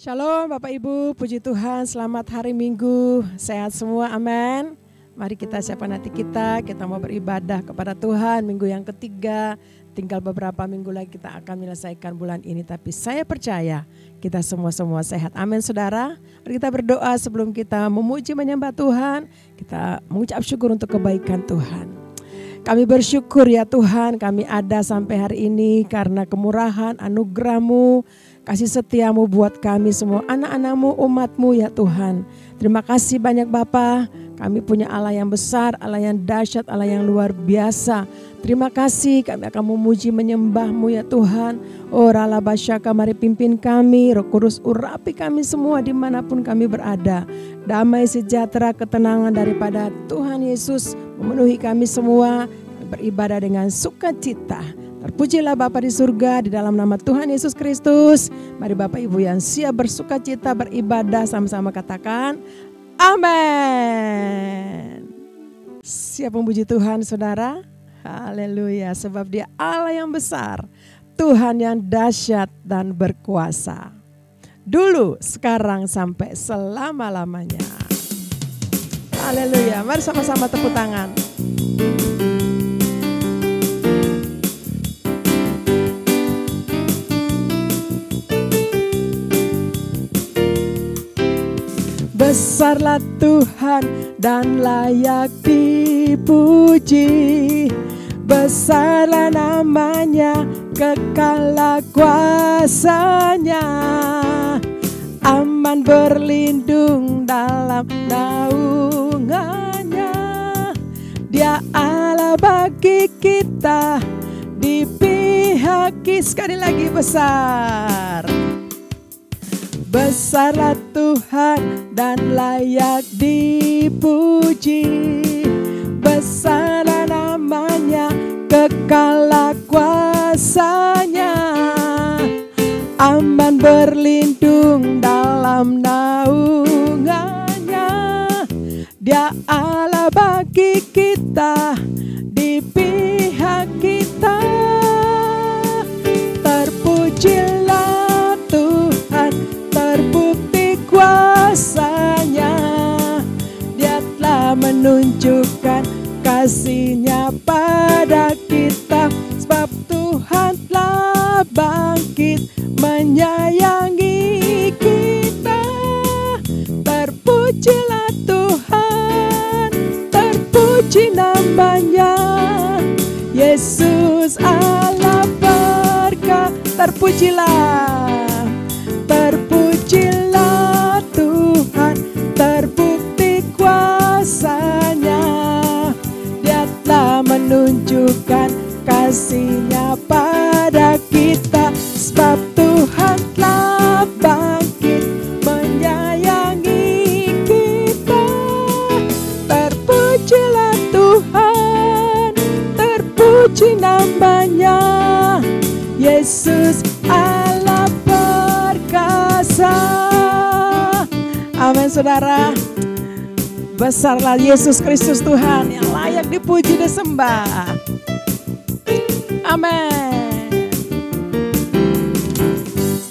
Shalom Bapak Ibu, puji Tuhan, selamat hari Minggu, sehat semua, amin. Mari kita siapkan hati kita mau beribadah kepada Tuhan minggu yang ketiga. Tinggal beberapa minggu lagi kita akan menyelesaikan bulan ini, tapi saya percaya kita semua sehat, amin saudara. Mari kita berdoa sebelum kita memuji menyembah Tuhan, kita mengucap syukur untuk kebaikan Tuhan. Kami bersyukur ya Tuhan, kami ada sampai hari ini karena kemurahan, anugerah-Mu, kasih setia-Mu buat kami semua, anak-anak-Mu, umat-Mu ya Tuhan. Terima kasih banyak Bapa, kami punya Allah yang besar, Allah yang dahsyat, Allah yang luar biasa. Terima kasih, kami akan memuji menyembah-Mu ya Tuhan. Oh Rala Basyaka, mari pimpin kami, Roh Kudus urapi kami semua dimanapun kami berada. Damai sejahtera ketenangan daripada Tuhan Yesus memenuhi kami semua, beribadah dengan sukacita. Terpujilah Bapa di surga, di dalam nama Tuhan Yesus Kristus. Mari Bapak Ibu yang siap bersukacita beribadah sama-sama katakan amin. Siap memuji Tuhan saudara? Haleluya, sebab Dia Allah yang besar, Tuhan yang dahsyat dan berkuasa. Dulu, sekarang, sampai selama-lamanya. Haleluya, mari sama-sama tepuk tangan. Besarlah Tuhan dan layak dipuji. Besarlah namanya, kekallah kuasanya. Aman berlindung dalam naungannya. Dia Allah bagi kita, di pihak sekali lagi besar. Besarlah Tuhan dan layak dipuji. Besarlah namanya, kekallah kuasanya. Aman berlindung dalam naungannya. Dia Allah bagi kita, di pihak kita. Terpujilah Tuhan, terbukti kuasanya. Dia telah menunjukkan kasih-Nya pada kita. Sebab Tuhan telah bangkit menyayangi kita. Terpujilah Tuhan, terpuji namanya. Yesus Allah berkah, terpujilah. Terpujilah Tuhan, terbukti kuasanya. Dia telah menunjukkan kasih-Nya pada kita. Sebab Tuhan telah bangkit menyayangi kita. Terpujilah Tuhan, terpuji namanya. Yesus Allah perkasa. Amin saudara. Besarlah Yesus Kristus Tuhan yang layak dipuji disembah. Amin.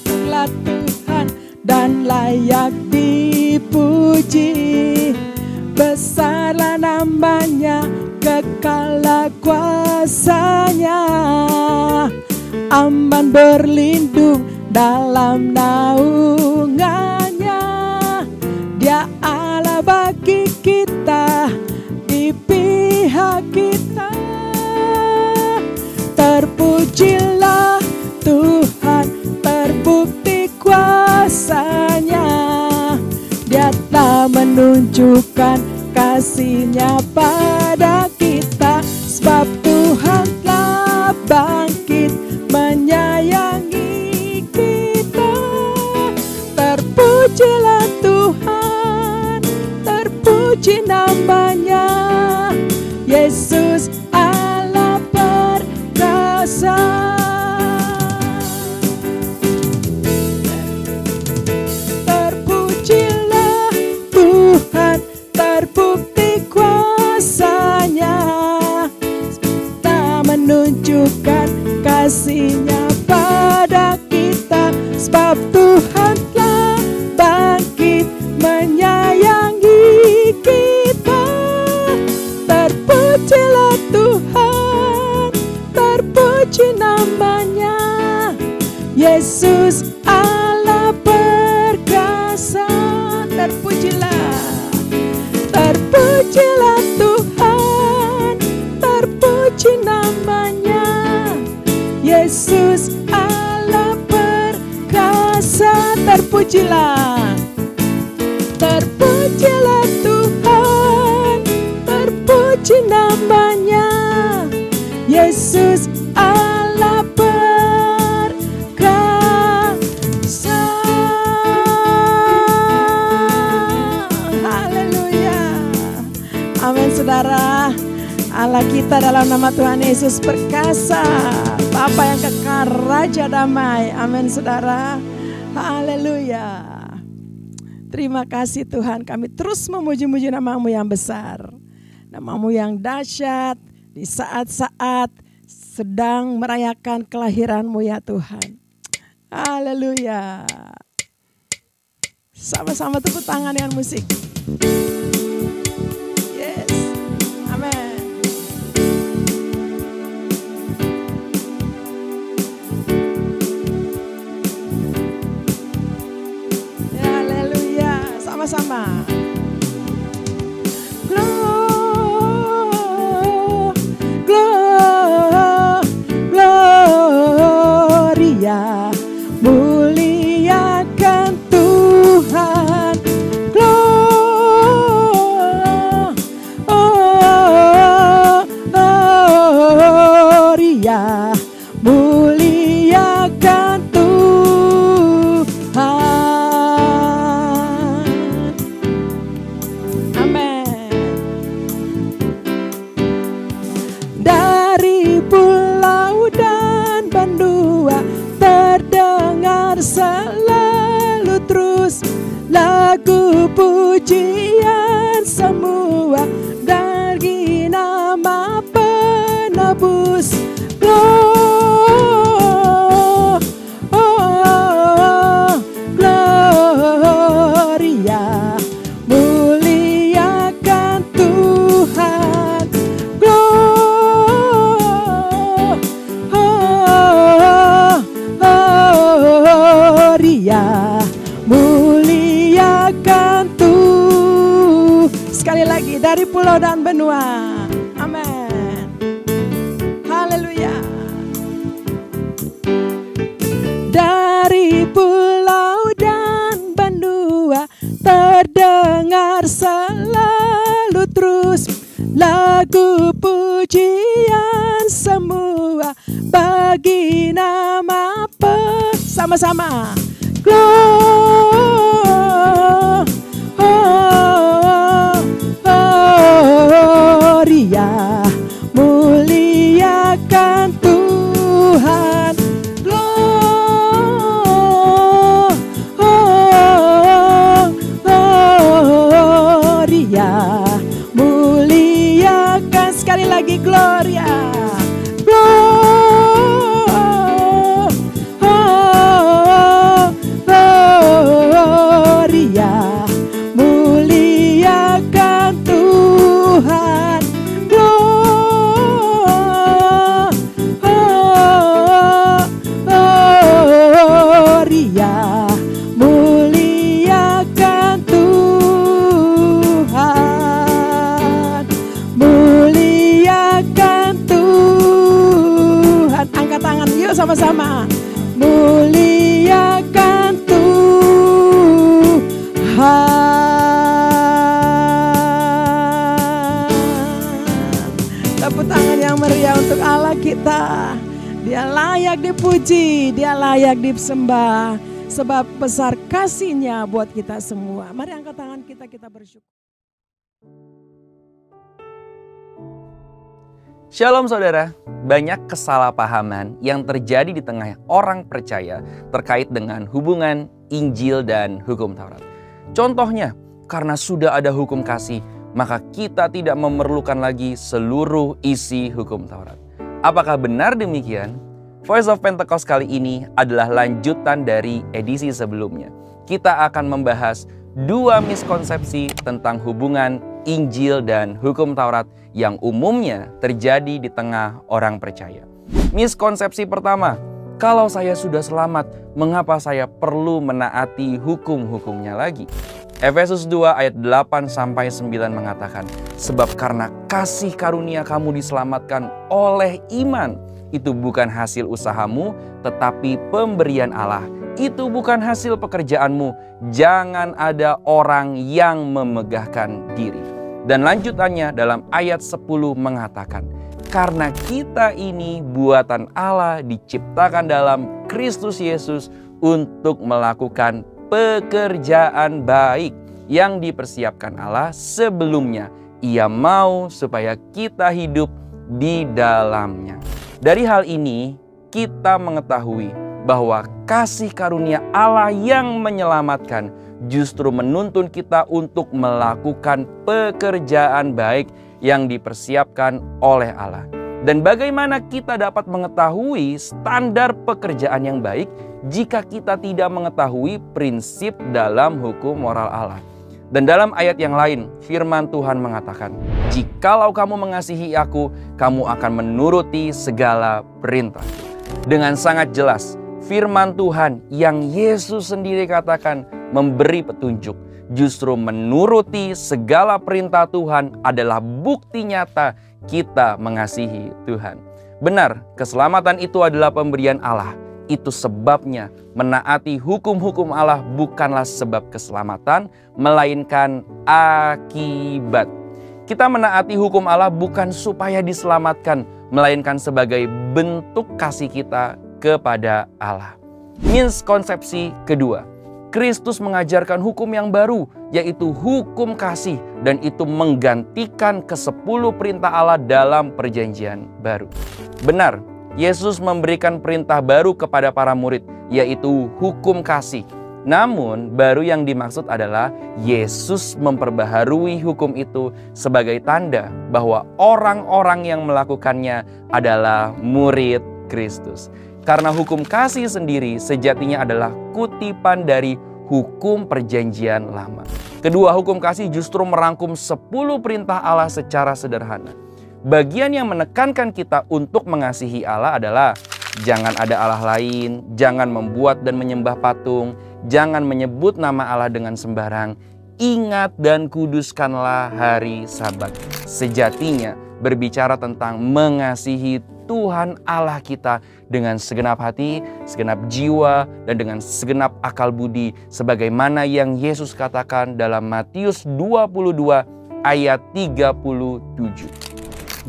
Besarlah Tuhan dan layak dipuji. Besarlah namanya, kekallah kuasanya. Aman berlindung dalam naungannya. Dia Allah bagi kita, di pihak kita. Terpujilah Tuhan, terbukti kuasanya. Dia telah menunjukkan kasih-Nya pada kita. Sebab Tuhan telah bangkit menyayangi kita. Terpujilah Tuhan, terpuji namanya. Yesus Allah perkasa. Terpujilah Tuhan, terbukti kuasanya. Tak menunjukkan kasih-Nya pada kita. Sebab Tuhan telah namanya. Yesus Allah perkasa. Terpujilah, terpujilah Tuhan, terpuji namanya. Yesus Allah perkasa. Terpujilah, terpujilah Tuhan, terpuji namanya. Yesus Allah perkasa. Haleluya. Amin saudara. Allah kita dalam nama Tuhan Yesus perkasa, Bapa yang kekal, Raja damai. Amin saudara. Haleluya. Terima kasih Tuhan, kami terus memuji-muji nama-Mu yang besar, nama-Mu yang dahsyat di saat-saat sedang merayakan kelahiran-Mu ya Tuhan. Haleluya. Sama-sama tepuk tangan dengan musik. Yes. Amin. Sama-sama. Gloria, muliakan Tuhan. Gloria, muliakan selalu terus lagu pujian semua dari nama penebus. Gloria, muliakan Tuhan. Gloria, muliakan Tuhan. Sekali lagi dari pulau dan benua. Amin. Haleluya. Dari pulau dan benua terdengar selalu terus lagu pujian semua bagi nama sama-sama. Gloria, muliakan Tuhan. Gloria, muliakan sekali lagi. Gloria, Gloria, muliakan Tuhan. Gloria, muliakan Tuhan. Muliakan Tuhan. Angkat tangan yuk sama-sama. Muliakan Tuhan. Tepuk tangan yang meriah untuk Allah kita. Dia layak dipuji, Dia layak disembah, sebab besar kasih-Nya buat kita semua. Mari angkat tangan kita, kita bersyukur. Shalom saudara, banyak kesalahpahaman yang terjadi di tengah orang percaya terkait dengan hubungan Injil dan hukum Taurat. Contohnya, karena sudah ada hukum kasih, maka kita tidak memerlukan lagi seluruh isi hukum Taurat. Apakah benar demikian? Voice of Pentecost kali ini adalah lanjutan dari edisi sebelumnya. Kita akan membahas dua miskonsepsi tentang hubungan Injil dan hukum Taurat yang umumnya terjadi di tengah orang percaya. Miskonsepsi pertama, kalau saya sudah selamat, mengapa saya perlu menaati hukum-hukumnya lagi? Efesus 2 ayat 8-9 mengatakan, sebab karena kasih karunia kamu diselamatkan oleh iman. Itu bukan hasil usahamu, tetapi pemberian Allah. Itu bukan hasil pekerjaanmu. Jangan ada orang yang memegahkan diri. Dan lanjutannya dalam ayat 10 mengatakan, karena kita ini buatan Allah diciptakan dalam Kristus Yesus untuk melakukan pekerjaan baik yang dipersiapkan Allah sebelumnya. Ia mau supaya kita hidup di dalamnya. Dari hal ini kita mengetahui bahwa kasih karunia Allah yang menyelamatkan justru menuntun kita untuk melakukan pekerjaan baik yang dipersiapkan oleh Allah. Dan bagaimana kita dapat mengetahui standar pekerjaan yang baik jika kita tidak mengetahui prinsip dalam hukum moral Allah? Dan dalam ayat yang lain, firman Tuhan mengatakan, jikalau kamu mengasihi aku, kamu akan menuruti segala perintah. Dengan sangat jelas, firman Tuhan yang Yesus sendiri katakan memberi petunjuk. Justru menuruti segala perintah Tuhan adalah bukti nyata kita mengasihi Tuhan. Benar, keselamatan itu adalah pemberian Allah. Itu sebabnya menaati hukum-hukum Allah bukanlah sebab keselamatan, melainkan akibat. Kita menaati hukum Allah bukan supaya diselamatkan, melainkan sebagai bentuk kasih kita kepada Allah. Miskonsepsi kedua, Kristus mengajarkan hukum yang baru, yaitu hukum kasih, dan itu menggantikan ke-10 perintah Allah dalam perjanjian baru. Benar, Yesus memberikan perintah baru kepada para murid, yaitu hukum kasih. Namun, baru yang dimaksud adalah Yesus memperbaharui hukum itu sebagai tanda bahwa orang-orang yang melakukannya adalah murid Kristus. Karena hukum kasih sendiri sejatinya adalah kutipan dari hukum perjanjian lama. Kedua, hukum kasih justru merangkum 10 perintah Allah secara sederhana. Bagian yang menekankan kita untuk mengasihi Allah adalah jangan ada Allah lain, jangan membuat dan menyembah patung, jangan menyebut nama Allah dengan sembarang, ingat dan kuduskanlah hari Sabat. Sejatinya berbicara tentang mengasihi Tuhan Allah kita dengan segenap hati, segenap jiwa, dan dengan segenap akal budi, sebagaimana yang Yesus katakan dalam Matius 22 ayat 37.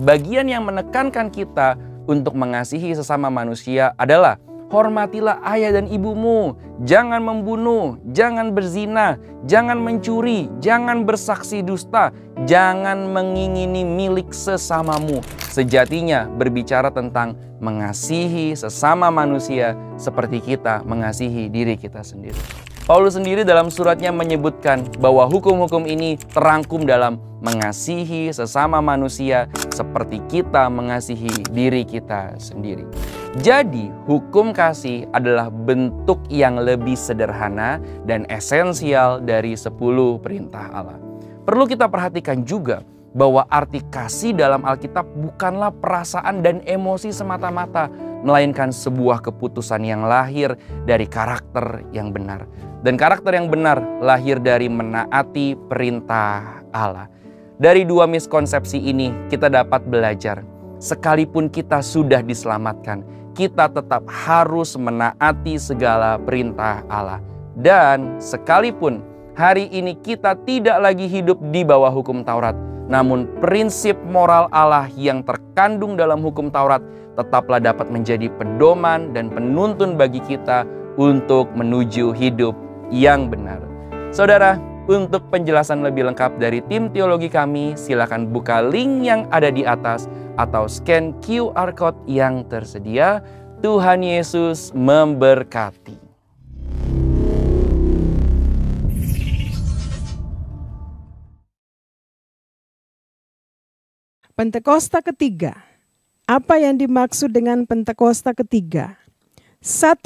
Bagian yang menekankan kita untuk mengasihi sesama manusia adalah hormatilah ayah dan ibumu, jangan membunuh, jangan berzina, jangan mencuri, jangan bersaksi dusta, jangan mengingini milik sesamamu. Sejatinya berbicara tentang mengasihi sesama manusia seperti kita mengasihi diri kita sendiri. Paulus sendiri dalam suratnya menyebutkan bahwa hukum-hukum ini terangkum dalam mengasihi sesama manusia seperti kita mengasihi diri kita sendiri. Jadi, hukum kasih adalah bentuk yang lebih sederhana dan esensial dari 10 perintah Allah. Perlu kita perhatikan juga bahwa arti kasih dalam Alkitab bukanlah perasaan dan emosi semata-mata, melainkan sebuah keputusan yang lahir dari karakter yang benar. Dan karakter yang benar lahir dari menaati perintah Allah. Dari 2 miskonsepsi ini kita dapat belajar, sekalipun kita sudah diselamatkan, kita tetap harus menaati segala perintah Allah. Dan sekalipun hari ini kita tidak lagi hidup di bawah hukum Taurat, namun prinsip moral Allah yang terkandung dalam hukum Taurat tetaplah dapat menjadi pedoman dan penuntun bagi kita untuk menuju hidup yang benar. Saudara, untuk penjelasan lebih lengkap dari tim teologi kami, silakan buka link yang ada di atas atau scan QR Code yang tersedia. Tuhan Yesus memberkati. Pentakosta ketiga. Apa yang dimaksud dengan Pentakosta ketiga? 1.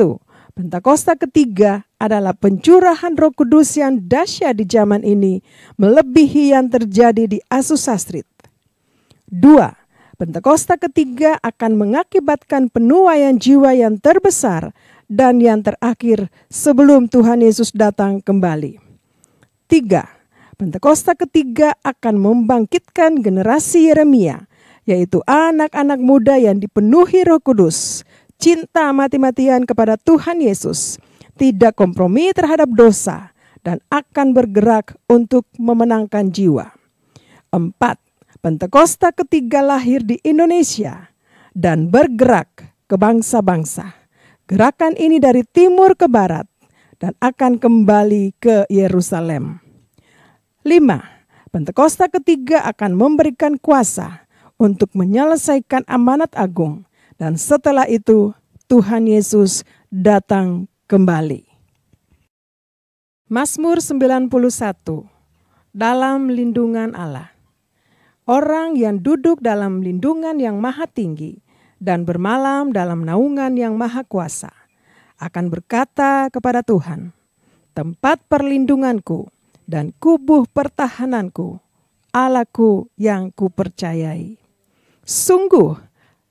Pentakosta ketiga adalah pencurahan Roh Kudus yang dahsyat di zaman ini, melebihi yang terjadi di Azusa Street. 2. Pentakosta ketiga akan mengakibatkan penuaian jiwa yang terbesar dan yang terakhir sebelum Tuhan Yesus datang kembali. 3. Pentakosta ketiga akan membangkitkan generasi Yeremia, yaitu anak-anak muda yang dipenuhi Roh Kudus, cinta mati-matian kepada Tuhan Yesus, tidak kompromi terhadap dosa, dan akan bergerak untuk memenangkan jiwa. 4. Pentakosta ketiga lahir di Indonesia dan bergerak ke bangsa-bangsa. Gerakan ini dari timur ke barat dan akan kembali ke Yerusalem. 5. Pentakosta ketiga akan memberikan kuasa untuk menyelesaikan amanat agung, dan setelah itu Tuhan Yesus datang kembali. Mazmur 91. Dalam lindungan Allah. Orang yang duduk dalam lindungan yang maha tinggi dan bermalam dalam naungan yang maha kuasa akan berkata kepada Tuhan, tempat perlindunganku dan kubuh pertahananku, Allahku yang kupercayai. Sungguh,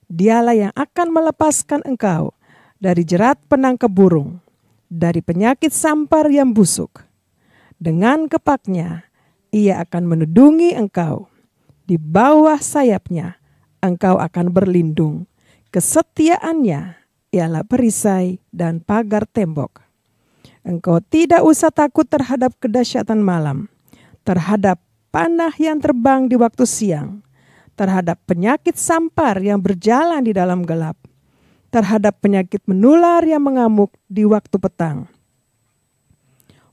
Dialah yang akan melepaskan engkau dari jerat penangkap burung, dari penyakit sampar yang busuk. Dengan kepaknya, Ia akan menudungi engkau. Di bawah sayapnya, engkau akan berlindung. Kesetiaannya ialah perisai dan pagar tembok. Engkau tidak usah takut terhadap kedahsyatan malam, terhadap panah yang terbang di waktu siang, terhadap penyakit sampar yang berjalan di dalam gelap, terhadap penyakit menular yang mengamuk di waktu petang.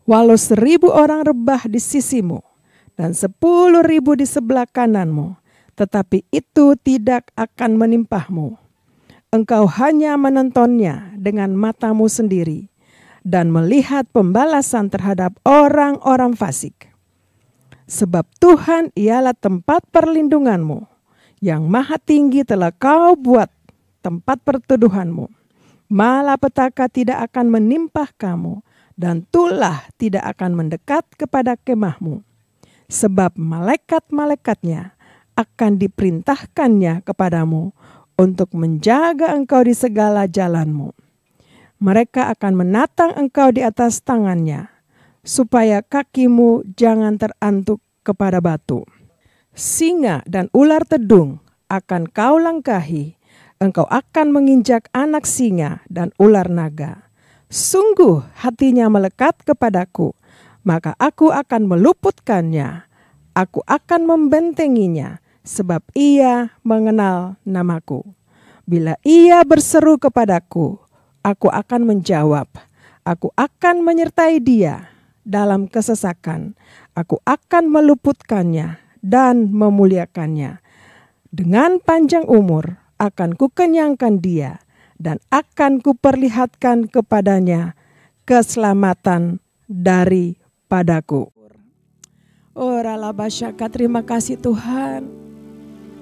Walau 1.000 orang rebah di sisimu dan 10.000 di sebelah kananmu, tetapi itu tidak akan menimpahmu. Engkau hanya menontonnya dengan matamu sendiri dan melihat pembalasan terhadap orang-orang fasik. Sebab Tuhan ialah tempat perlindunganmu, yang maha tinggi telah kau buat tempat perteduhanmu. Malapetaka tidak akan menimpah kamu, dan tulah tidak akan mendekat kepada kemahmu. Sebab malaikat-malaikatnya akan diperintahkannya kepadamu untuk menjaga engkau di segala jalanmu. Mereka akan menatang engkau di atas tangannya, supaya kakimu jangan terantuk kepada batu. Singa dan ular tedung akan kau langkahi, engkau akan menginjak anak singa dan ular naga. Sungguh hatinya melekat kepadaku, maka aku akan meluputkannya. Aku akan membentenginya, sebab ia mengenal namaku. Bila ia berseru kepadaku, aku akan menjawab. Aku akan menyertai dia dalam kesesakan. Aku akan meluputkannya dan memuliakannya. Dengan panjang umur akan kukenyangkan dia, dan akan kuperlihatkan kepadanya keselamatan daripadaku. Oh Ralabasyaka, terima kasih Tuhan,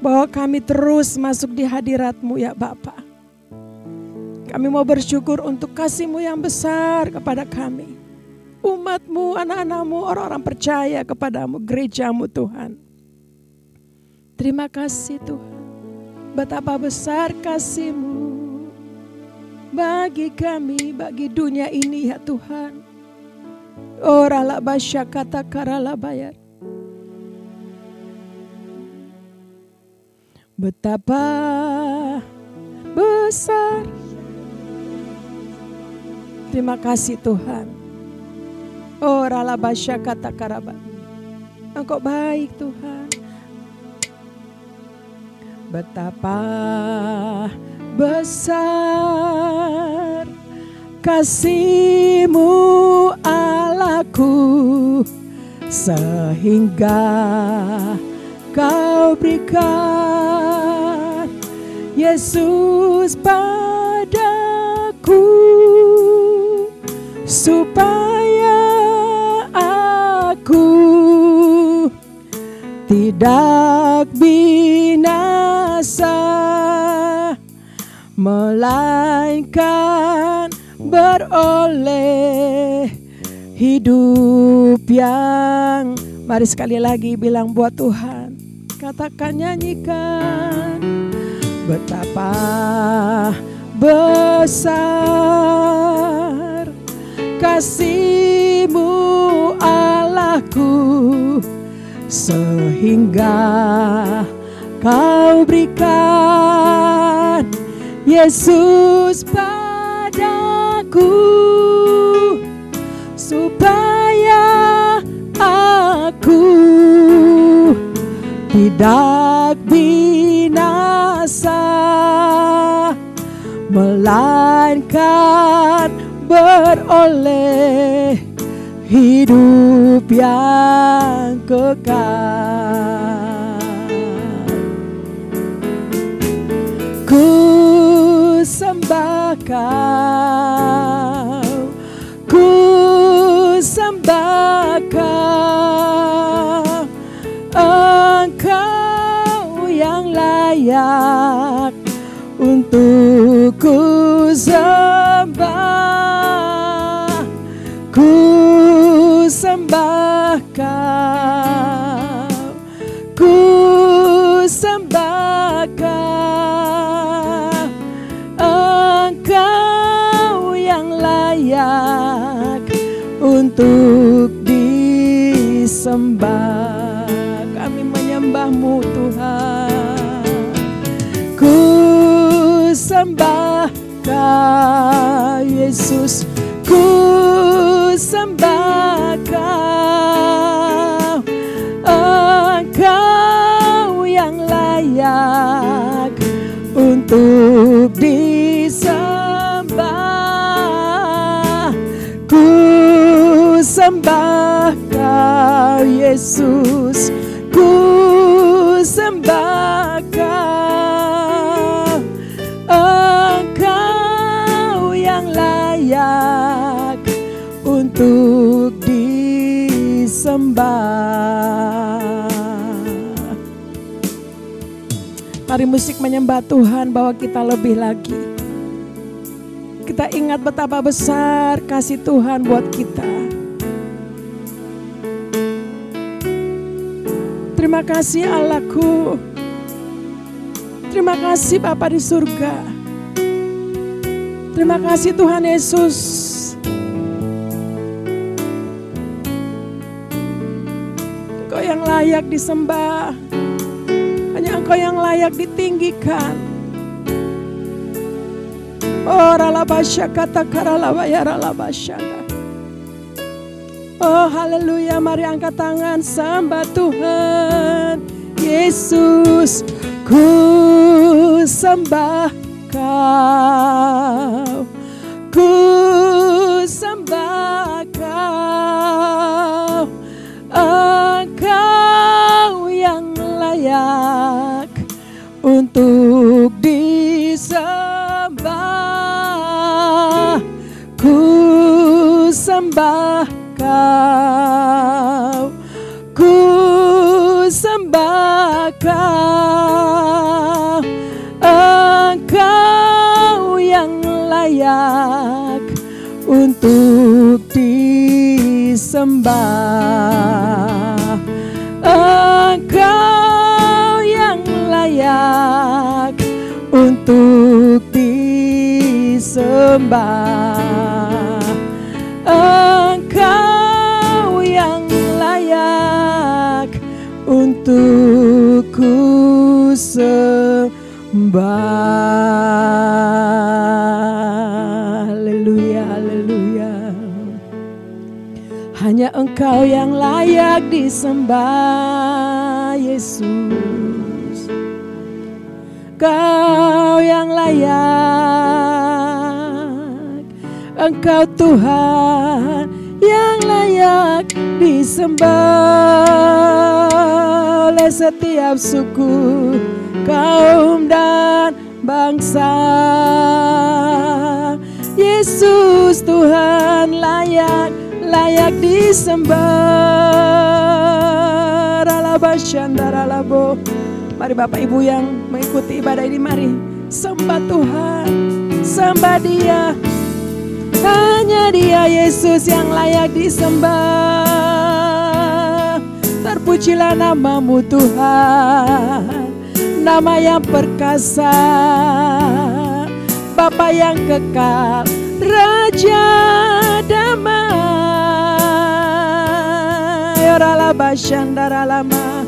bahwa kami terus masuk di hadirat-Mu ya Bapa. Kami mau bersyukur untuk kasih-Mu yang besar kepada kami, umat-Mu, anak-anak-Mu, orang-orang percaya kepadamu, gereja-Mu Tuhan. Terima kasih Tuhan, betapa besar kasih-Mu bagi kami, bagi dunia ini ya Tuhan. Oh Ralabasyaka takaralabayar. Betapa besar. Terima kasih Tuhan. Oh Ralabasyaka takaraba. Engkau baik Tuhan. Betapa besar kasih-Mu Allahku, sehingga Kau berikan Yesus padaku, supaya aku tidak binasa, melainkan beroleh hidup yang, mari sekali lagi bilang buat Tuhan, katakan, nyanyikan. Betapa besar kasih-Mu Allahku, sehingga Kau berikan Yesus padaku, supaya aku tidak binasa, melainkan beroleh hidup yang kekal. Ku sembah Kau, ku sembah Kau, Engkau yang layak untuk ku sembah. Ku sembah Kau, ku sembah Kau, Engkau yang layak untuk disembah. Kami menyembah-Mu Tuhan. Ku sembah Kau Yesus, ku sembah Kau, Engkau yang layak untuk disembah. Ku sembah Kau Yesus, ku sembah Kau, Engkau yang layak untuk disembah. Mari musik menyembah Tuhan, bahwa kita lebih lagi. Kita ingat betapa besar kasih Tuhan buat kita. Terima kasih Allahku. Terima kasih Bapa di surga. Terima kasih Tuhan Yesus. Engkau yang layak disembah. Hanya Engkau yang layak ditinggikan. Oh ralabasya kata karalabaya ralabasyanda. Oh haleluya, mari angkat tangan sembah Tuhan Yesus. Ku sembah Kau, ku sembah Kau, Engkau yang layak untuk disembah. Ku sembah Kau, ku sembah Kau, Engkau yang layak untuk disembah. Engkau yang layak untuk disembah. Engkau yang layak untuk ku sembah. Haleluya, haleluya. Hanya Engkau yang layak disembah Yesus. Engkau yang layak, Engkau Tuhan yang layak disembah oleh setiap suku, kaum dan bangsa. Yesus Tuhan layak disembah. Ralabasyandaralalabo. Mari Bapak Ibu yang mengikuti ibadah ini, mari sembah Tuhan, sembah Dia. Hanya Dia Yesus yang layak disembah. terpujilah nama-Mu Tuhan, nama yang perkasa, Bapa yang kekal, Raja damai. Orala bashandara lama.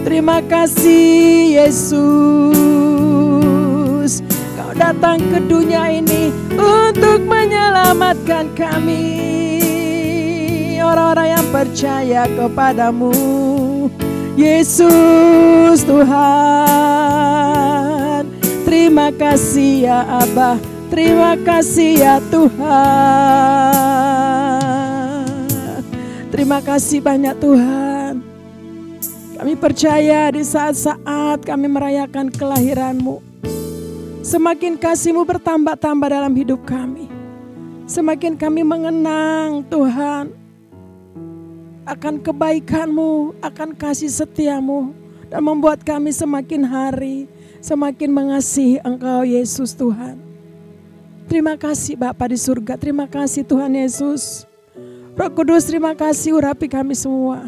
Terima kasih Yesus, Kau datang ke dunia ini untuk menyelamatkan kami, orang-orang yang percaya kepadamu. Yesus Tuhan, terima kasih ya Abah, terima kasih ya Tuhan. Terima kasih banyak Tuhan. Kami percaya di saat-saat kami merayakan kelahiran-Mu, semakin kasih-Mu bertambah-tambah dalam hidup kami. Semakin kami mengenang Tuhan akan kebaikan-Mu, akan kasih setia-Mu, dan membuat kami semakin hari semakin mengasihi Engkau Yesus Tuhan. Terima kasih Bapa di surga, terima kasih Tuhan Yesus. Roh Kudus, terima kasih urapi kami semua.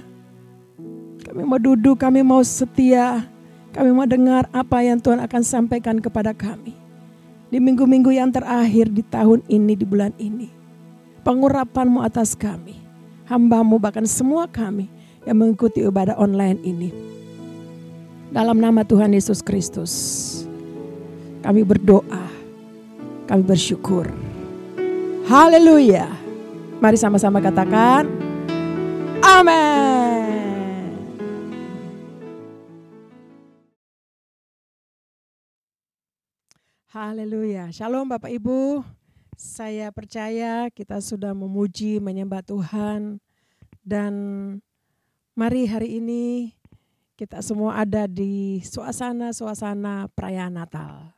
Kami mau duduk, kami mau setia, kami mau dengar apa yang Tuhan akan sampaikan kepada kami di minggu-minggu yang terakhir di tahun ini, di bulan ini. Pengurapan-Mu atas kami, hamba-Mu, bahkan semua kami yang mengikuti ibadah online ini. Dalam nama Tuhan Yesus Kristus, kami berdoa, kami bersyukur. Haleluya. Mari sama-sama katakan, amin. Haleluya. Shalom Bapak Ibu. Saya percaya kita sudah memuji, menyembah Tuhan. Dan mari hari ini kita semua ada di suasana perayaan Natal.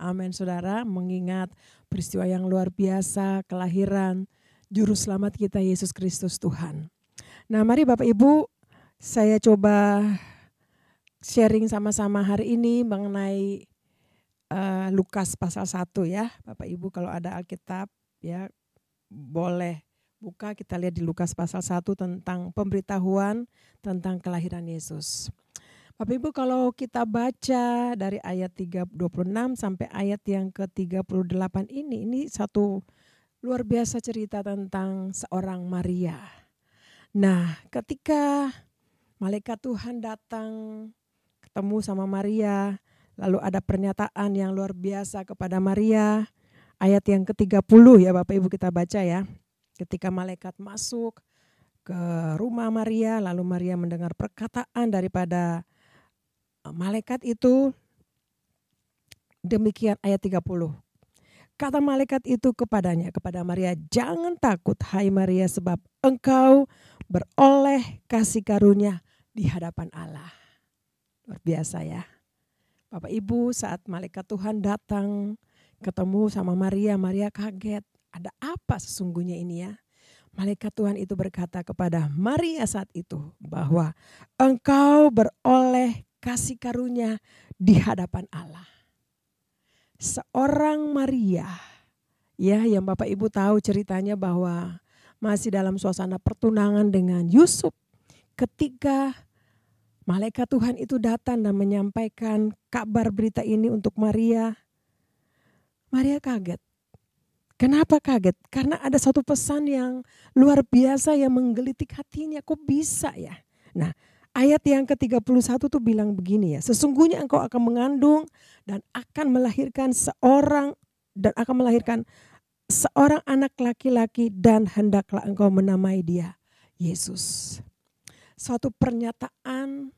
Amin saudara, mengingat peristiwa yang luar biasa, kelahiran Juru Selamat kita Yesus Kristus Tuhan. Nah mari Bapak Ibu, saya coba sharing sama-sama hari ini mengenai Lukas pasal 1 ya. Bapak Ibu kalau ada Alkitab ya boleh buka, kita lihat di Lukas pasal 1 tentang pemberitahuan tentang kelahiran Yesus. Bapak Ibu kalau kita baca dari ayat 26 sampai ayat yang ke-38 ini satu luar biasa cerita tentang seorang Maria. Nah ketika malaikat Tuhan datang ketemu sama Maria, lalu ada pernyataan yang luar biasa kepada Maria. Ayat yang ke-30 ya Bapak Ibu kita baca ya. Ketika malaikat masuk ke rumah Maria, lalu Maria mendengar perkataan daripada malaikat itu. Demikian ayat 30. Kata malaikat itu kepadanya, kepada Maria, jangan takut hai Maria, sebab engkau beroleh kasih karunia di hadapan Allah. Luar biasa ya. Bapak Ibu saat malaikat Tuhan datang ketemu sama Maria, Maria kaget. Ada apa sesungguhnya ini ya? Malaikat Tuhan itu berkata kepada Maria saat itu bahwa engkau beroleh kasih karunia di hadapan Allah. Seorang Maria ya yang Bapak Ibu tahu ceritanya bahwa masih dalam suasana pertunangan dengan Yusuf ketika malaikat Tuhan itu datang dan menyampaikan kabar berita ini untuk Maria. Maria kaget. Kenapa kaget? Karena ada satu pesan yang luar biasa yang menggelitik hatinya. Kok bisa ya? Nah ayat yang ke-31 tuh bilang begini ya. Sesungguhnya engkau akan mengandung dan akan melahirkan seorang anak laki-laki dan hendaklah engkau menamai dia Yesus. Suatu pernyataan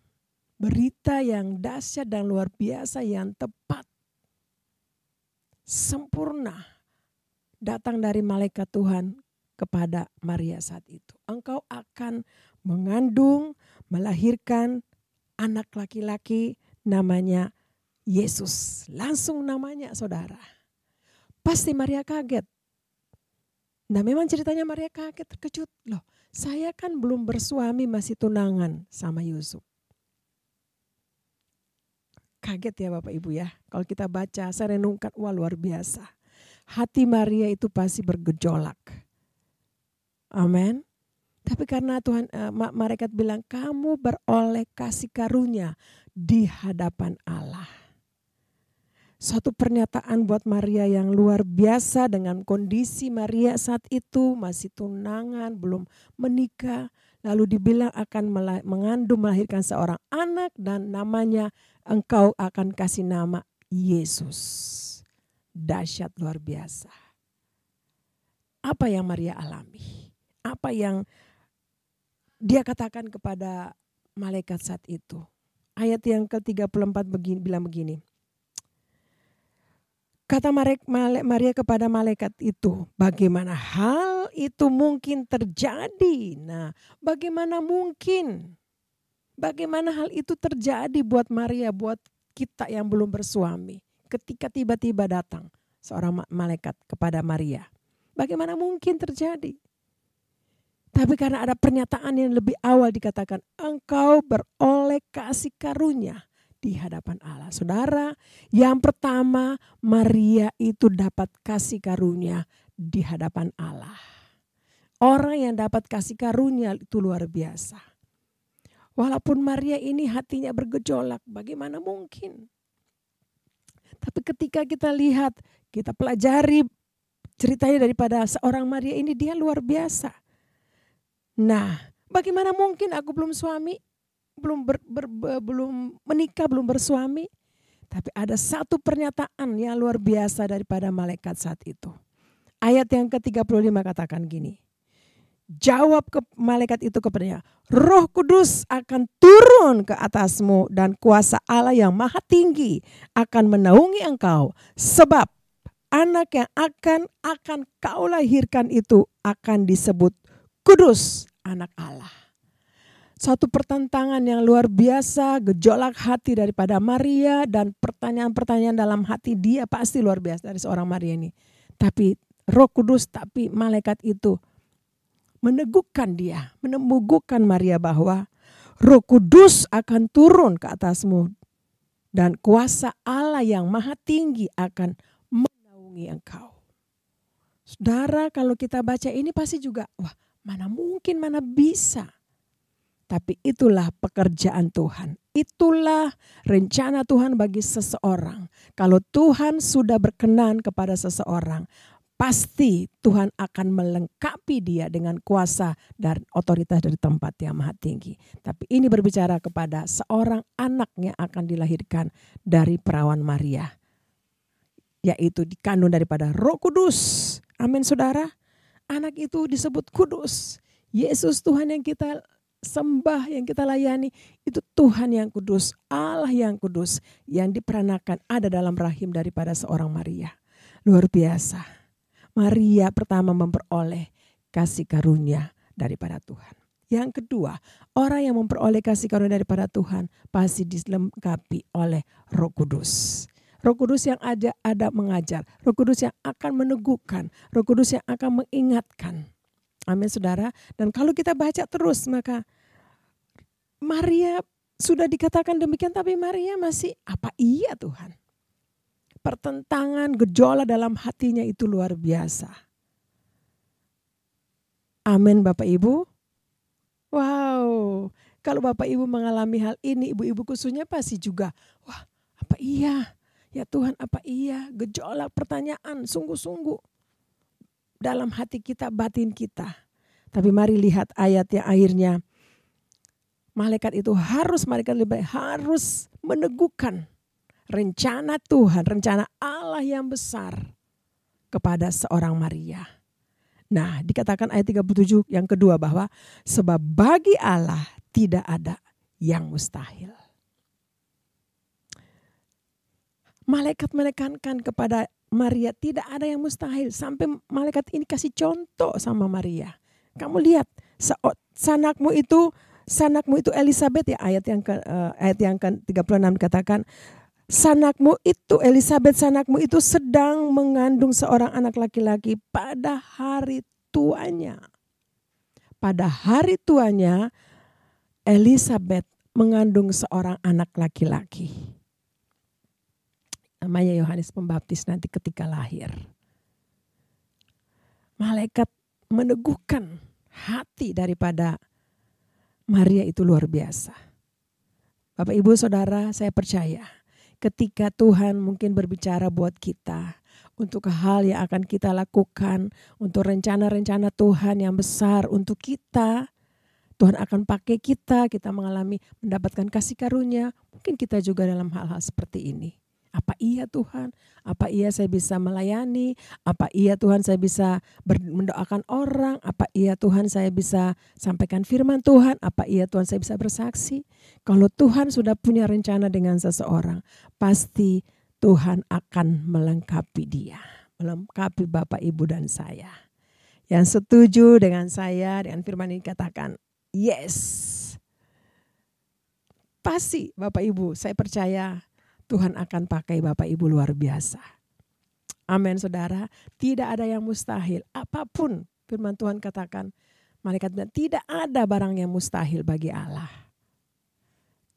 berita yang dahsyat dan luar biasa yang tepat, sempurna datang dari malaikat Tuhan kepada Maria saat itu. Engkau akan mengandung, melahirkan anak laki-laki namanya Yesus. Langsung namanya saudara. Pasti Maria kaget. Nah memang ceritanya Maria kaget, terkejut. Loh saya kan belum bersuami, masih tunangan sama Yusuf. Kaget ya Bapak Ibu ya. Kalau kita baca, saya renungkan, wah luar biasa. Hati Maria itu pasti bergejolak. Amin. Tapi karena Tuhan, malaikat bilang kamu beroleh kasih karunia di hadapan Allah. Suatu pernyataan buat Maria yang luar biasa dengan kondisi Maria saat itu masih tunangan, belum menikah. Lalu dibilang akan mengandung melahirkan seorang anak dan namanya engkau akan kasih nama Yesus. Dahsyat luar biasa. Apa yang Maria alami? Apa yang dia katakan kepada malaikat saat itu? Ayat yang ke-34 bilang begini. Kata Maria kepada malaikat itu, bagaimana hal itu mungkin terjadi? Nah, bagaimana mungkin? Bagaimana hal itu terjadi buat Maria, buat kita yang belum bersuami? Ketika tiba-tiba datang seorang malaikat kepada Maria. Bagaimana mungkin terjadi? Tapi karena ada pernyataan yang lebih awal dikatakan, engkau beroleh kasih karunia di hadapan Allah. Saudara, yang pertama Maria itu dapat kasih karunia di hadapan Allah. Orang yang dapat kasih karunia itu luar biasa. Walaupun Maria ini hatinya bergejolak, bagaimana mungkin? Tapi ketika kita lihat, kita pelajari ceritanya daripada seorang Maria ini, dia luar biasa. Nah, bagaimana mungkin aku belum suami? Belum menikah, belum bersuami. Tapi ada satu pernyataan yang luar biasa daripada malaikat saat itu. Ayat yang ke-35 katakan gini. Jawab malaikat itu kepadanya, Roh Kudus akan turun ke atasmu dan kuasa Allah yang maha tinggi akan menaungi engkau. Sebab anak yang akan kau lahirkan itu akan disebut kudus, anak Allah. Suatu pertentangan yang luar biasa, gejolak hati daripada Maria dan pertanyaan-pertanyaan dalam hati dia pasti luar biasa dari seorang Maria ini. Tapi Roh Kudus, tapi malaikat itu meneguhkan dia, meneguhkan Maria bahwa Roh Kudus akan turun ke atasmu dan kuasa Allah yang maha tinggi akan menaungi engkau. Saudara, kalau kita baca ini pasti juga, wah mana mungkin, mana bisa. Tapi itulah pekerjaan Tuhan. Itulah rencana Tuhan bagi seseorang. Kalau Tuhan sudah berkenan kepada seseorang, pasti Tuhan akan melengkapi dia dengan kuasa dan otoritas dari tempat yang maha tinggi. Tapi ini berbicara kepada seorang anak yang akan dilahirkan dari perawan Maria. Yaitu dikandung daripada Roh Kudus. Amin saudara. Anak itu disebut kudus. Yesus Tuhan yang kita sembah, yang kita layani, itu Tuhan yang kudus, Allah yang kudus, yang diperanakan ada dalam rahim daripada seorang Maria. Luar biasa. Maria pertama memperoleh kasih karunia daripada Tuhan. Yang kedua, orang yang memperoleh kasih karunia daripada Tuhan pasti dilengkapi oleh Roh Kudus. Roh Kudus yang ada mengajar, Roh Kudus yang akan meneguhkan, Roh Kudus yang akan mengingatkan. Amin saudara. Dan kalau kita baca terus maka Maria sudah dikatakan demikian, tapi Maria masih, apa iya Tuhan? Pertentangan, gejolak dalam hatinya itu luar biasa. Amin Bapak Ibu. Wow, kalau Bapak Ibu mengalami hal ini, ibu-ibu khususnya pasti juga, wah apa iya? Ya Tuhan apa iya? Gejolak pertanyaan sungguh-sungguh dalam hati kita, batin kita. Tapi mari lihat ayat yang akhirnya. Malaikat itu harus meneguhkan rencana Tuhan, rencana Allah yang besar kepada seorang Maria. Nah, dikatakan ayat 37 yang kedua bahwa sebab bagi Allah tidak ada yang mustahil. Malaikat menekankan kepada Maria tidak ada yang mustahil. Sampai malaikat ini kasih contoh sama Maria. Kamu lihat, sanakmu itu Elizabeth ya, ayat yang ke-36 dikatakan sanakmu itu sedang mengandung seorang anak laki-laki pada hari tuanya. Pada hari tuanya Elizabeth mengandung seorang anak laki-laki. Namanya Yohanes Pembaptis nanti ketika lahir. Malaikat meneguhkan hati daripada Maria itu luar biasa. Bapak Ibu Saudara, saya percaya ketika Tuhan mungkin berbicara buat kita untuk hal yang akan kita lakukan, untuk rencana-rencana Tuhan yang besar untuk kita, Tuhan akan pakai kita mendapatkan kasih karunia. Mungkin kita juga dalam hal-hal seperti ini. Apa iya Tuhan? Apa iya saya bisa melayani? Apa iya Tuhan saya bisa mendoakan orang? Apa iya Tuhan saya bisa sampaikan firman Tuhan? Apa iya Tuhan saya bisa bersaksi? Kalau Tuhan sudah punya rencana dengan seseorang, pasti Tuhan akan melengkapi dia. Melengkapi Bapak, Ibu, dan saya. Yang setuju dengan saya, dengan firman ini katakan, yes. Pasti Bapak Ibu, saya percaya Tuhan akan pakai Bapak Ibu luar biasa. Amin saudara. Tidak ada yang mustahil. Apapun firman Tuhan katakan. Malaikat bilang tidak ada barang yang mustahil bagi Allah.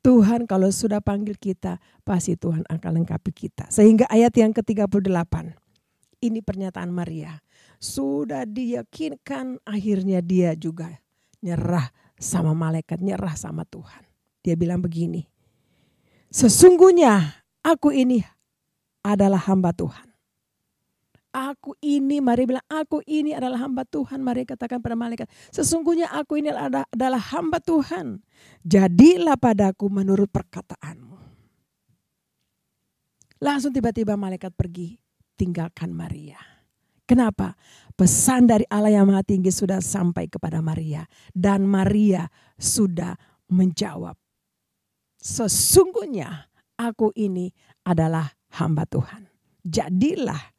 Tuhan kalau sudah panggil kita, pasti Tuhan akan lengkapi kita. Sehingga ayat yang ke-38. Ini pernyataan Maria. Sudah diyakinkan akhirnya dia juga nyerah sama malaikat, nyerah sama Tuhan. Dia bilang begini. Sesungguhnya aku ini adalah hamba Tuhan. Maria bilang aku ini adalah hamba Tuhan. Maria katakan pada malaikat, sesungguhnya aku ini adalah hamba Tuhan. Jadilah padaku menurut perkataanmu. Langsung tiba-tiba malaikat pergi, tinggalkan Maria. Kenapa? Pesan dari Allah yang Maha Tinggi sudah sampai kepada Maria. Dan Maria sudah menjawab. Sesungguhnya aku ini adalah hamba Tuhan. Jadilah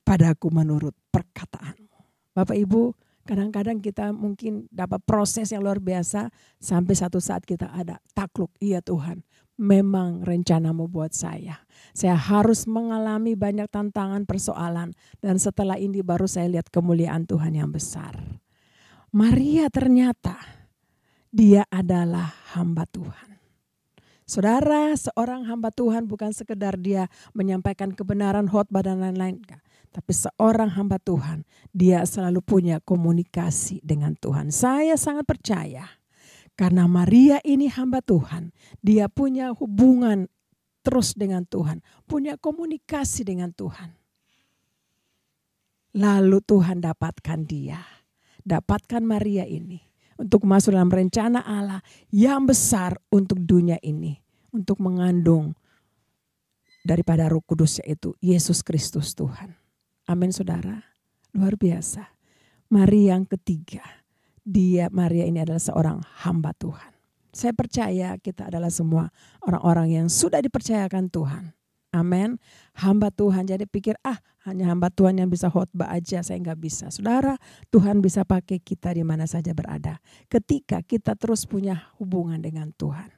padaku menurut perkataanmu. Bapak Ibu, kadang-kadang kita mungkin dapat proses yang luar biasa. Sampai satu saat kita ada takluk. Iya Tuhan, memang rencanamu buat saya. Saya harus mengalami banyak tantangan, persoalan. Dan setelah ini baru saya lihat kemuliaan Tuhan yang besar. Maria ternyata dia adalah hamba Tuhan. Saudara, seorang hamba Tuhan bukan sekedar dia menyampaikan kebenaran, khotbah dan lain-lain. Tapi seorang hamba Tuhan, dia selalu punya komunikasi dengan Tuhan. Saya sangat percaya karena Maria ini hamba Tuhan. Dia punya hubungan terus dengan Tuhan. Punya komunikasi dengan Tuhan. Lalu Tuhan dapatkan dia. Dapatkan Maria ini. Untuk masuk dalam rencana Allah yang besar untuk dunia ini. Untuk mengandung daripada Roh Kudus yaitu Yesus Kristus Tuhan. Amin saudara. Luar biasa. Maria yang ketiga. Maria ini adalah seorang hamba Tuhan. Saya percaya kita adalah semua orang-orang yang sudah dipercayakan Tuhan. Amin. Hamba Tuhan. Jadi pikir hanya hamba Tuhan yang bisa khotbah aja. Saya nggak bisa. Saudara, Tuhan bisa pakai kita di mana saja berada. Ketika kita terus punya hubungan dengan Tuhan.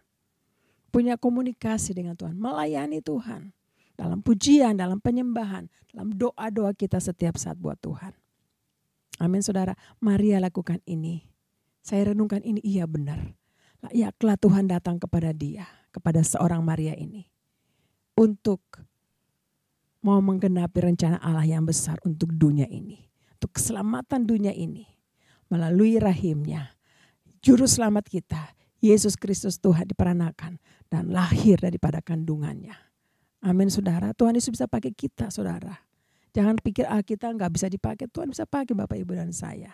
Punya komunikasi dengan Tuhan. Melayani Tuhan. Dalam pujian, dalam penyembahan. Dalam doa-doa kita setiap saat buat Tuhan. Amin saudara. Maria lakukan ini. Saya renungkan ini, iya benar. Layaklah Tuhan datang kepada dia. Kepada seorang Maria ini. Untuk mau menggenapi rencana Allah yang besar untuk dunia ini. Untuk keselamatan dunia ini. Melalui rahimnya. Juru selamat kita. Yesus Kristus Tuhan diperanakan. Dan lahir daripada kandungannya. Amin saudara. Tuhan Yesus bisa pakai kita saudara. Jangan pikir kita gak bisa dipakai. Tuhan bisa pakai Bapak Ibu dan saya.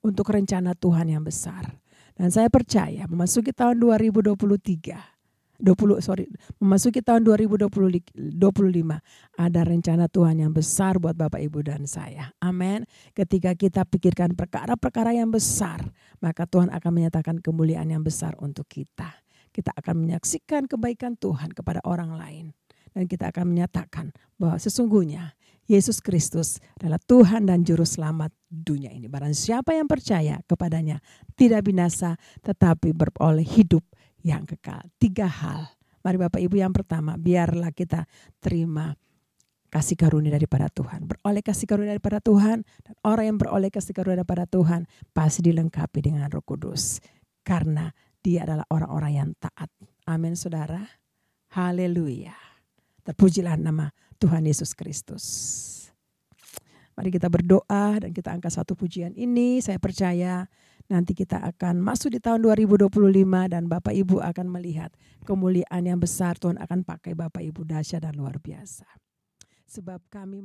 Untuk rencana Tuhan yang besar. Dan saya percaya memasuki tahun 2023. Memasuki tahun 2025 ada rencana Tuhan yang besar buat Bapak Ibu dan saya. Amin. Ketika kita pikirkan perkara-perkara yang besar, maka Tuhan akan menyatakan kemuliaan yang besar untuk kita. Kita akan menyaksikan kebaikan Tuhan kepada orang lain. Dan kita akan menyatakan bahwa sesungguhnya Yesus Kristus adalah Tuhan dan Juru Selamat dunia ini. Barang siapa yang percaya kepadanya tidak binasa tetapi beroleh hidup yang kekal. 3 hal. Mari Bapak Ibu, yang pertama, biarlah kita terima kasih karunia daripada Tuhan. Beroleh kasih karunia daripada Tuhan. Dan orang yang beroleh kasih karunia daripada Tuhan pasti dilengkapi dengan Roh Kudus. Karena dia adalah orang-orang yang taat. Amin saudara. Haleluya. Terpujilah nama Tuhan Yesus Kristus. Mari kita berdoa dan kita angkat satu pujian ini. Saya percaya nanti kita akan masuk di tahun 2025 dan Bapak Ibu akan melihat kemuliaan yang besar. Tuhan akan pakai Bapak Ibu dahsyat dan luar biasa. Sebab kami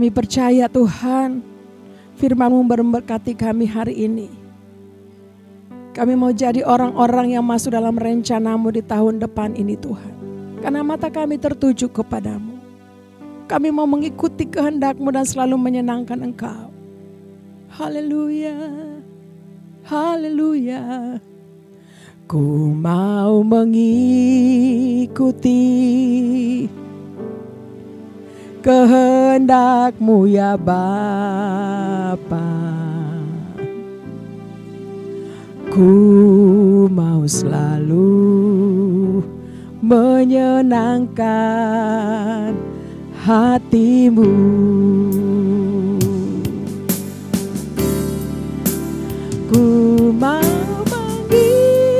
percaya Tuhan, firman-Mu memberkati kami hari ini. Kami mau jadi orang-orang yang masuk dalam rencana-Mu di tahun depan ini Tuhan. Karena mata kami tertuju kepadamu. Kami mau mengikuti kehendak-Mu dan selalu menyenangkan Engkau. Haleluya, haleluya. Ku mau mengikuti kehendak-Mu ya Bapa. Ku mau selalu menyenangkan hati-Mu. Ku mau mengikuti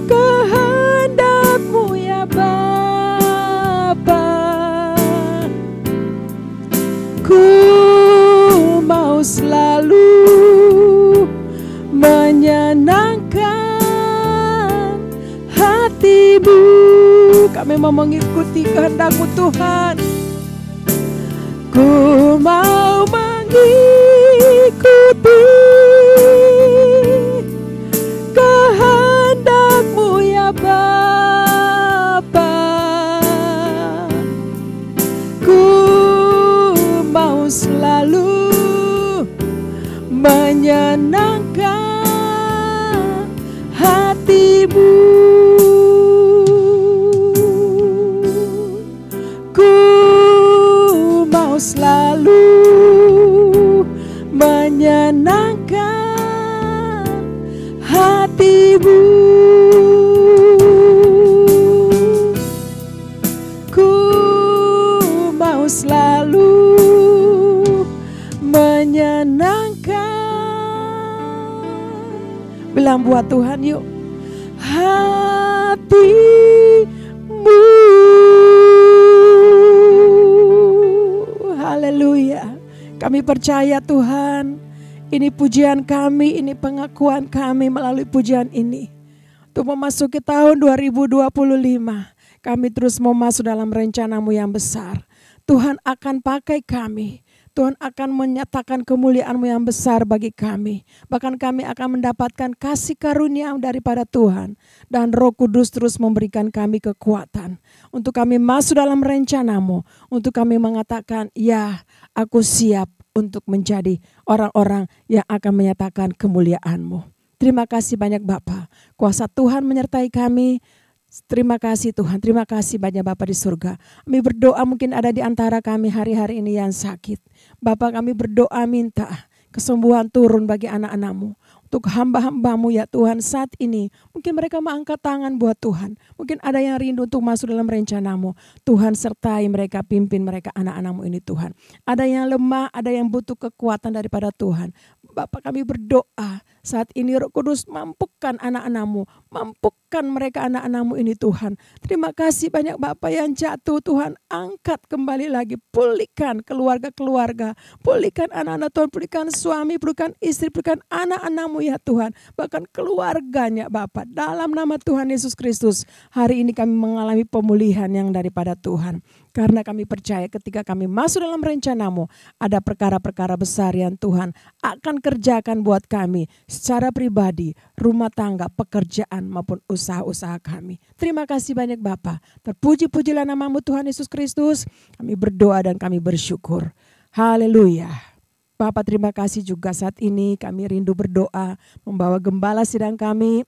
kehendak-Mu ya Bapa. Ku mau selalu menyenangkan hati-Mu. Kami mau mengikuti kehendak-Mu Tuhan. Ku mau mengikuti kehendak-Mu ya Bapa. Ku mau selalu menyenangkan hati-Mu. Ku mau selalu menyenangkan hati-Mu. Ku mau selalu menyenangkan. Bilang buat Tuhan yuk. Hati-Mu. Haleluya. Kami percaya Tuhan, ini pujian kami, ini pengakuan kami melalui pujian ini. Untuk memasuki tahun 2025, kami terus mau masuk dalam rencana-Mu yang besar. Tuhan akan pakai kami. Tuhan akan menyatakan kemuliaan-Mu yang besar bagi kami. Bahkan kami akan mendapatkan kasih karunia daripada Tuhan. Dan Roh Kudus terus memberikan kami kekuatan. Untuk kami masuk dalam rencana-Mu. Untuk kami mengatakan, ya aku siap untuk menjadi orang-orang yang akan menyatakan kemuliaan-Mu. Terima kasih banyak Bapa. Kuasa Tuhan menyertai kami. Terima kasih Tuhan, terima kasih banyak Bapa di surga. Kami berdoa mungkin ada di antara kami hari-hari ini yang sakit. Bapa kami berdoa minta kesembuhan turun bagi anak-anak-Mu. Untuk hamba-hamba-Mu ya Tuhan saat ini. Mungkin mereka mau angkat tangan buat Tuhan. Mungkin ada yang rindu untuk masuk dalam rencana-Mu. Tuhan sertai mereka, pimpin mereka anak-anak-Mu ini Tuhan. Ada yang lemah, ada yang butuh kekuatan daripada Tuhan. Bapak kami berdoa saat ini Roh Kudus mampukan anak-anak-Mu. Mampukan mereka anak-anak-Mu ini Tuhan. Terima kasih banyak Bapak yang jatuh Tuhan. Angkat kembali lagi. Pulihkan keluarga-keluarga. Pulihkan anak-anak Tuhan. Pulihkan suami, pulihkan istri, pulihkan anak-anak-Mu ya Tuhan. Bahkan keluarganya Bapak. Dalam nama Tuhan Yesus Kristus. Hari ini kami mengalami pemulihan yang daripada Tuhan. Karena kami percaya ketika kami masuk dalam rencana-Mu. Ada perkara-perkara besar yang Tuhan akan kerjakan buat kami. Secara pribadi, rumah tangga, pekerjaan maupun usaha-usaha kami. Terima kasih banyak Bapa. Terpuji-pujilah nama-Mu Tuhan Yesus Kristus. Kami berdoa dan kami bersyukur. Haleluya. Bapak terima kasih juga saat ini kami rindu berdoa membawa gembala sidang kami.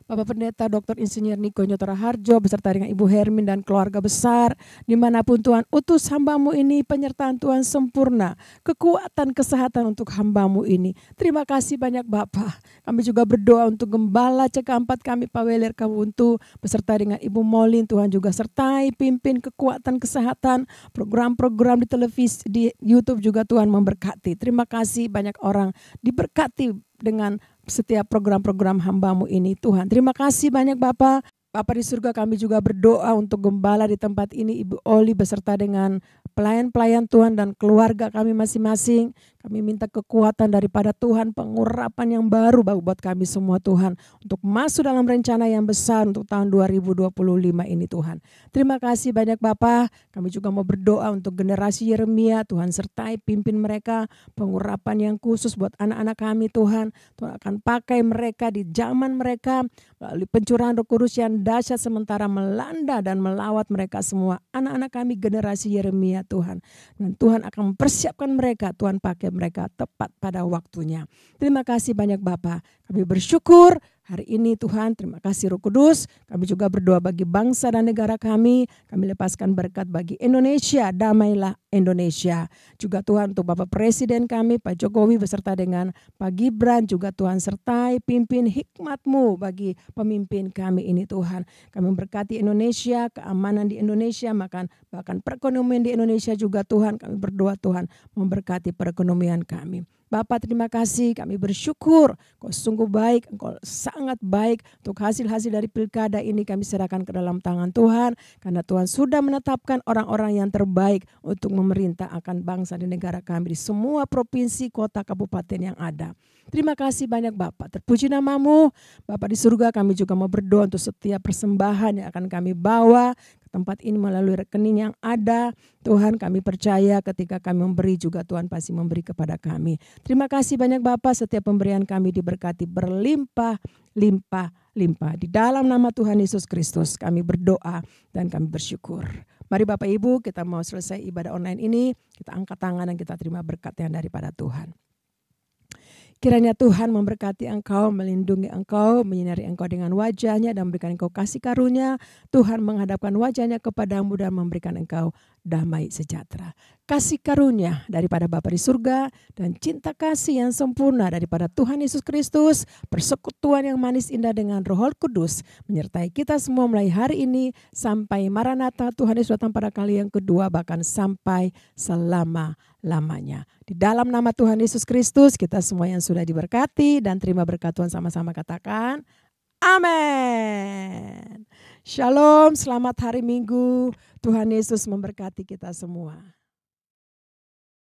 Bapak Pendeta Dr. Insinyur Niko Nyotora Harjo beserta dengan Ibu Hermin dan keluarga besar. Dimanapun Tuhan utus hamba-Mu ini, penyertaan Tuhan sempurna. Kekuatan kesehatan untuk hamba-Mu ini. Terima kasih banyak Bapak. Kami juga berdoa untuk Gembala CK4 kami Pak Weler Kawuntu. Beserta dengan Ibu Molin, Tuhan juga sertai, pimpin kekuatan kesehatan. Program-program di televisi, di YouTube juga Tuhan memberkati. Terima kasih banyak orang diberkati dengan setiap program-program hamba-Mu ini Tuhan. Terima kasih banyak Bapa. Bapa di surga, kami juga berdoa untuk gembala di tempat ini, Ibu Oli beserta dengan pelayan-pelayan Tuhan dan keluarga kami masing-masing. Kami minta kekuatan daripada Tuhan, pengurapan yang baru buat kami semua Tuhan, untuk masuk dalam rencana yang besar untuk tahun 2025 ini Tuhan. Terima kasih banyak Bapa. Kami juga mau berdoa untuk generasi Yeremia, Tuhan sertai pimpin mereka, pengurapan yang khusus buat anak-anak kami Tuhan. Tuhan akan pakai mereka di zaman mereka, melalui pencurahan Roh Kudus yang dahsyat sementara melanda dan melawat mereka semua, anak-anak kami generasi Yeremia Tuhan. Dan Tuhan akan mempersiapkan mereka, Tuhan pakai mereka tepat pada waktunya. Terima kasih banyak Bapa. Kami bersyukur hari ini Tuhan, terima kasih Roh Kudus. Kami juga berdoa bagi bangsa dan negara kami. Kami lepaskan berkat bagi Indonesia, damailah Indonesia. Juga Tuhan untuk Bapak Presiden kami, Pak Jokowi beserta dengan Pak Gibran, juga Tuhan sertai pimpin hikmat-Mu bagi pemimpin kami ini Tuhan. Kami memberkati Indonesia, keamanan di Indonesia, bahkan perekonomian di Indonesia juga Tuhan. Kami berdoa Tuhan memberkati perekonomian kami. Bapak terima kasih, kami bersyukur Kau sungguh baik, Engkau sangat baik. Untuk hasil-hasil dari pilkada ini kami serahkan ke dalam tangan Tuhan, karena Tuhan sudah menetapkan orang-orang yang terbaik untuk memerintah akan bangsa dan negara kami di semua provinsi, kota, kabupaten yang ada. Terima kasih banyak Bapak, terpuji nama-Mu. Bapak di surga, kami juga mau berdoa untuk setiap persembahan yang akan kami bawa ke tempat ini melalui rekening yang ada. Tuhan, kami percaya ketika kami memberi juga Tuhan pasti memberi kepada kami. Terima kasih banyak Bapak, setiap pemberian kami diberkati berlimpah, limpah, limpah. Di dalam nama Tuhan Yesus Kristus kami berdoa dan kami bersyukur. Mari Bapak Ibu, kita mau selesai ibadah online ini, kita angkat tangan dan kita terima berkat yang daripada Tuhan. Kiranya Tuhan memberkati engkau, melindungi engkau, menyinari engkau dengan wajahnya dan memberikan engkau kasih karunia. Tuhan menghadapkan wajahnya kepadamu dan memberikan engkau damai sejahtera. Kasih karunia daripada Bapa di surga dan cinta kasih yang sempurna daripada Tuhan Yesus Kristus, persekutuan yang manis indah dengan Roh Kudus menyertai kita semua mulai hari ini sampai Maranatha, Tuhan Yesus datang pada kali yang kedua, bahkan sampai selama-lamanya. Di dalam nama Tuhan Yesus Kristus, kita semua yang sudah diberkati dan terima berkat Tuhan sama-sama katakan amin. Shalom, selamat hari Minggu. Tuhan Yesus memberkati kita semua.